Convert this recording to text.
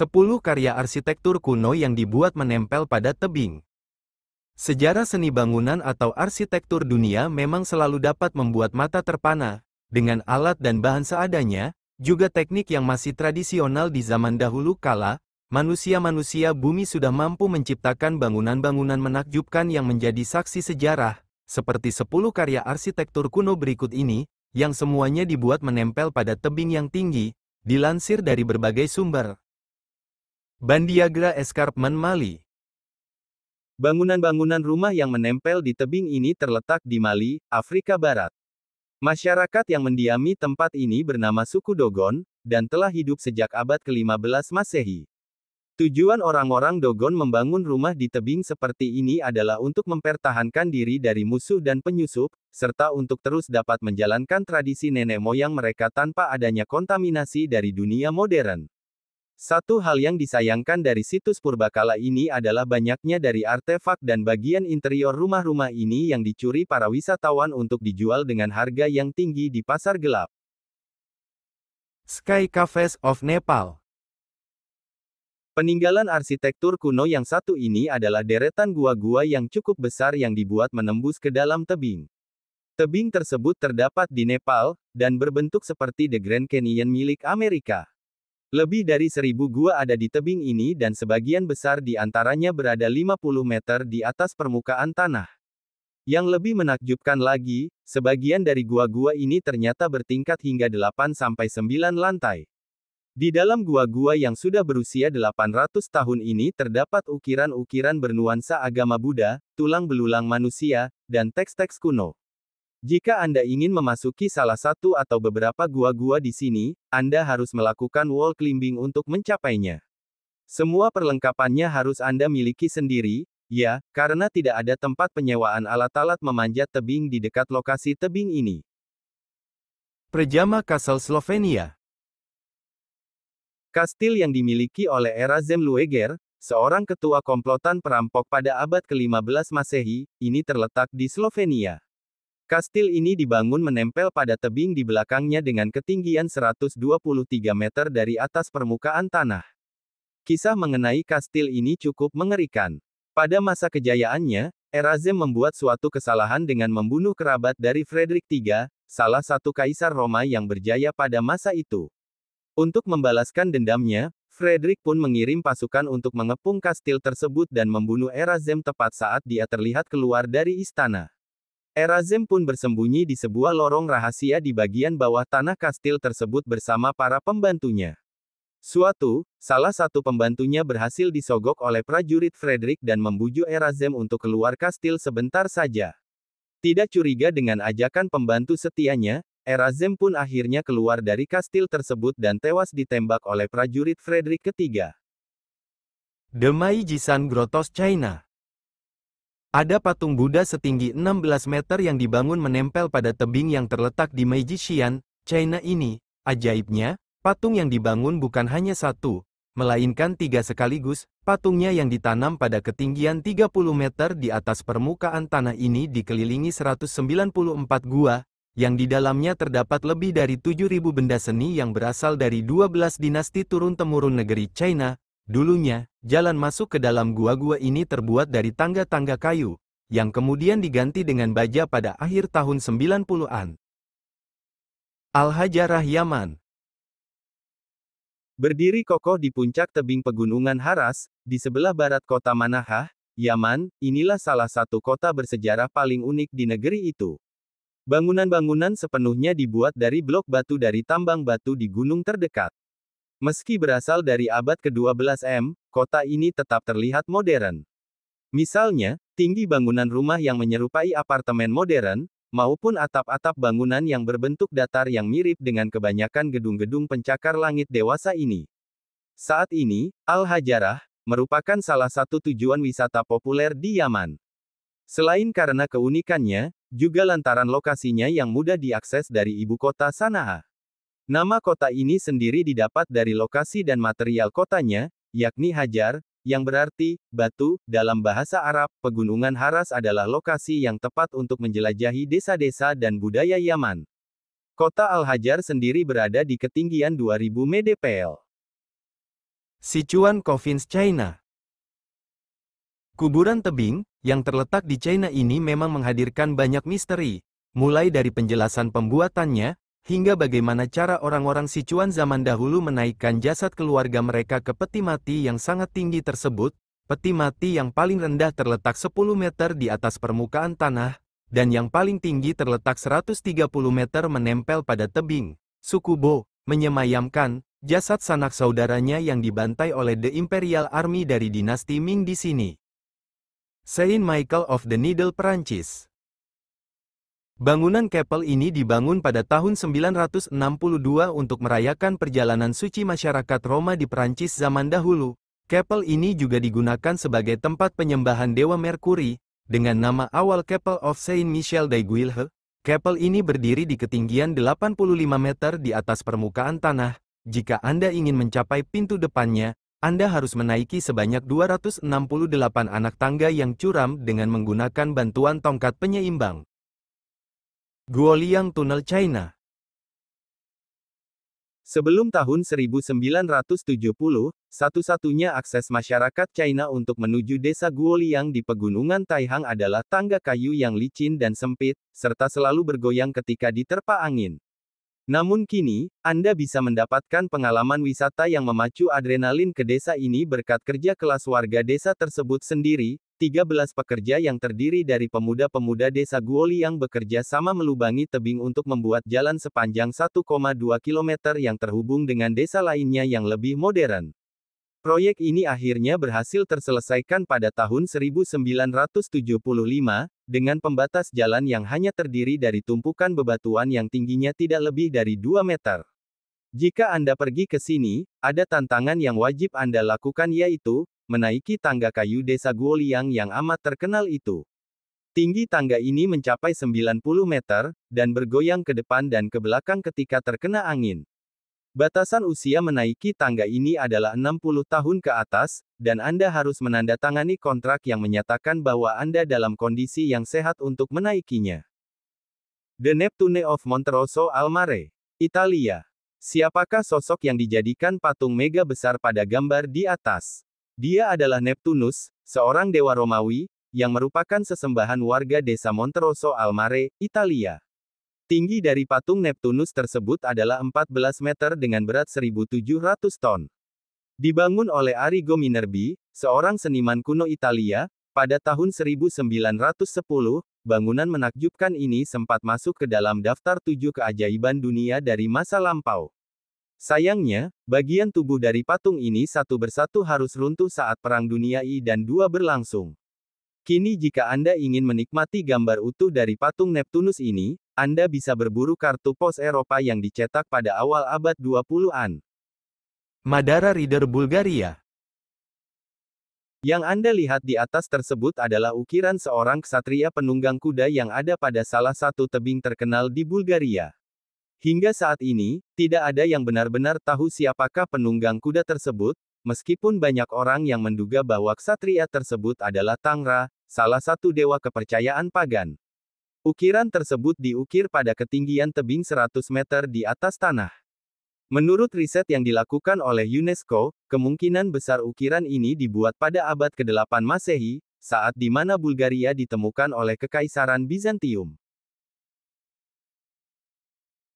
10 karya arsitektur kuno yang dibuat menempel pada tebing. Sejarah seni bangunan atau arsitektur dunia memang selalu dapat membuat mata terpana, dengan alat dan bahan seadanya, juga teknik yang masih tradisional di zaman dahulu kala, manusia-manusia bumi sudah mampu menciptakan bangunan-bangunan menakjubkan yang menjadi saksi sejarah, seperti 10 karya arsitektur kuno berikut ini, yang semuanya dibuat menempel pada tebing yang tinggi, dilansir dari berbagai sumber. Bandiagra Escarpment Mali. Bangunan-bangunan rumah yang menempel di tebing ini terletak di Mali, Afrika Barat. Masyarakat yang mendiami tempat ini bernama suku Dogon, dan telah hidup sejak abad ke-15 Masehi. Tujuan orang-orang Dogon membangun rumah di tebing seperti ini adalah untuk mempertahankan diri dari musuh dan penyusup, serta untuk terus dapat menjalankan tradisi nenek moyang mereka tanpa adanya kontaminasi dari dunia modern. Satu hal yang disayangkan dari situs purbakala ini adalah banyaknya dari artefak dan bagian interior rumah-rumah ini yang dicuri para wisatawan untuk dijual dengan harga yang tinggi di pasar gelap. Sky Caves of Nepal. Peninggalan arsitektur kuno yang satu ini adalah deretan gua-gua yang cukup besar yang dibuat menembus ke dalam tebing. Tebing tersebut terdapat di Nepal, dan berbentuk seperti The Grand Canyon milik Amerika. Lebih dari 1000 gua ada di tebing ini dan sebagian besar di antaranya berada 50 meter di atas permukaan tanah. Yang lebih menakjubkan lagi, sebagian dari gua-gua ini ternyata bertingkat hingga 8-9 lantai. Di dalam gua-gua yang sudah berusia 800 tahun ini terdapat ukiran-ukiran bernuansa agama Buddha, tulang belulang manusia, dan teks-teks kuno. Jika Anda ingin memasuki salah satu atau beberapa gua-gua di sini, Anda harus melakukan wall climbing untuk mencapainya. Semua perlengkapannya harus Anda miliki sendiri, ya, karena tidak ada tempat penyewaan alat-alat memanjat tebing di dekat lokasi tebing ini. Prejama Castle Slovenia. Kastil yang dimiliki oleh Erazem Lueger, seorang ketua komplotan perampok pada abad ke-15 Masehi, ini terletak di Slovenia. Kastil ini dibangun menempel pada tebing di belakangnya dengan ketinggian 123 meter dari atas permukaan tanah. Kisah mengenai kastil ini cukup mengerikan. Pada masa kejayaannya, Erazem membuat suatu kesalahan dengan membunuh kerabat dari Frederick III, salah satu kaisar Roma yang berjaya pada masa itu. Untuk membalaskan dendamnya, Frederick pun mengirim pasukan untuk mengepung kastil tersebut dan membunuh Erazem tepat saat dia terlihat keluar dari istana. Erazem pun bersembunyi di sebuah lorong rahasia di bagian bawah tanah kastil tersebut bersama para pembantunya. Salah satu pembantunya berhasil disogok oleh prajurit Frederick dan membujuk Erazem untuk keluar kastil sebentar saja. Tidak curiga dengan ajakan pembantu setianya, Erazem pun akhirnya keluar dari kastil tersebut dan tewas ditembak oleh prajurit Frederick ketiga. The Meiji-san Grottos, China. Ada patung Buddha setinggi 16 meter yang dibangun menempel pada tebing yang terletak di Meiji-shian, China ini. Ajaibnya, patung yang dibangun bukan hanya satu, melainkan 3 sekaligus. Patungnya yang ditanam pada ketinggian 30 meter di atas permukaan tanah ini dikelilingi 194 gua, yang di dalamnya terdapat lebih dari 7.000 benda seni yang berasal dari 12 dinasti turun-temurun negeri China. Dulunya, jalan masuk ke dalam gua-gua ini terbuat dari tangga-tangga kayu, yang kemudian diganti dengan baja pada akhir tahun 90-an. Al-Hajarah, Yaman. Berdiri kokoh di puncak tebing pegunungan Haras, di sebelah barat kota Manahah, Yaman, inilah salah satu kota bersejarah paling unik di negeri itu. Bangunan-bangunan sepenuhnya dibuat dari blok batu dari tambang batu di gunung terdekat. Meski berasal dari abad ke-12 M, kota ini tetap terlihat modern. Misalnya, tinggi bangunan rumah yang menyerupai apartemen modern, maupun atap-atap bangunan yang berbentuk datar yang mirip dengan kebanyakan gedung-gedung pencakar langit dewasa ini. Saat ini, Al-Hajarah merupakan salah satu tujuan wisata populer di Yaman. Selain karena keunikannya, juga lantaran lokasinya yang mudah diakses dari ibu kota Sanaa. Nama kota ini sendiri didapat dari lokasi dan material kotanya, yakni Hajar, yang berarti batu. Dalam bahasa Arab, pegunungan Haras adalah lokasi yang tepat untuk menjelajahi desa-desa dan budaya Yaman. Kota Al-Hajar sendiri berada di ketinggian 2000 mdpl. Sichuan Province China. Kuburan tebing, yang terletak di China ini memang menghadirkan banyak misteri, mulai dari penjelasan pembuatannya, hingga bagaimana cara orang-orang Sichuan zaman dahulu menaikkan jasad keluarga mereka ke peti mati yang sangat tinggi tersebut. Peti mati yang paling rendah terletak 10 meter di atas permukaan tanah, dan yang paling tinggi terletak 130 meter menempel pada tebing. Suku Bo menyemayamkan jasad sanak saudaranya yang dibantai oleh The Imperial Army dari dinasti Ming di sini. Saint Michael of the Needle, Perancis. Bangunan kapel ini dibangun pada tahun 962 untuk merayakan perjalanan suci masyarakat Roma di Perancis zaman dahulu. Kapel ini juga digunakan sebagai tempat penyembahan Dewa Merkuri, dengan nama awal Chapel of Saint Michel de Guilhe. Kapel ini berdiri di ketinggian 85 meter di atas permukaan tanah. Jika Anda ingin mencapai pintu depannya, Anda harus menaiki sebanyak 268 anak tangga yang curam dengan menggunakan bantuan tongkat penyeimbang. Guoliang Tunnel, China. Sebelum tahun 1970, satu-satunya akses masyarakat China untuk menuju desa Guoliang di pegunungan Taihang adalah tangga kayu yang licin dan sempit, serta selalu bergoyang ketika diterpa angin. Namun kini, Anda bisa mendapatkan pengalaman wisata yang memacu adrenalin ke desa ini berkat kerja kelas warga desa tersebut sendiri. 13 pekerja yang terdiri dari pemuda-pemuda desa Guoliang bekerja sama melubangi tebing untuk membuat jalan sepanjang 1,2 km yang terhubung dengan desa lainnya yang lebih modern. Proyek ini akhirnya berhasil terselesaikan pada tahun 1975, dengan pembatas jalan yang hanya terdiri dari tumpukan bebatuan yang tingginya tidak lebih dari 2 meter. Jika Anda pergi ke sini, ada tantangan yang wajib Anda lakukan yaitu, menaiki tangga kayu desa Guoliang yang amat terkenal itu. Tinggi tangga ini mencapai 90 meter, dan bergoyang ke depan dan ke belakang ketika terkena angin. Batasan usia menaiki tangga ini adalah 60 tahun ke atas, dan Anda harus menandatangani kontrak yang menyatakan bahwa Anda dalam kondisi yang sehat untuk menaikinya. The Neptune of Monterosso al Mare, Italia. Siapakah sosok yang dijadikan patung mega besar pada gambar di atas? Dia adalah Neptunus, seorang dewa Romawi, yang merupakan sesembahan warga desa Monterosso al Mare, Italia. Tinggi dari patung Neptunus tersebut adalah 14 meter dengan berat 1.700 ton. Dibangun oleh Arrigo Minerbi, seorang seniman kuno Italia, pada tahun 1910, bangunan menakjubkan ini sempat masuk ke dalam daftar 7 keajaiban dunia dari masa lampau. Sayangnya, bagian tubuh dari patung ini satu persatu harus runtuh saat Perang Dunia I dan II berlangsung. Kini jika Anda ingin menikmati gambar utuh dari patung Neptunus ini, Anda bisa berburu kartu pos Eropa yang dicetak pada awal abad 20-an. Madara Reader, Bulgaria. Yang Anda lihat di atas tersebut adalah ukiran seorang ksatria penunggang kuda yang ada pada salah satu tebing terkenal di Bulgaria. Hingga saat ini, tidak ada yang benar-benar tahu siapakah penunggang kuda tersebut, meskipun banyak orang yang menduga bahwa ksatria tersebut adalah Tangra, salah satu dewa kepercayaan pagan. Ukiran tersebut diukir pada ketinggian tebing 100 meter di atas tanah. Menurut riset yang dilakukan oleh UNESCO, kemungkinan besar ukiran ini dibuat pada abad ke-8 Masehi, saat di mana Bulgaria ditemukan oleh Kekaisaran Bizantium.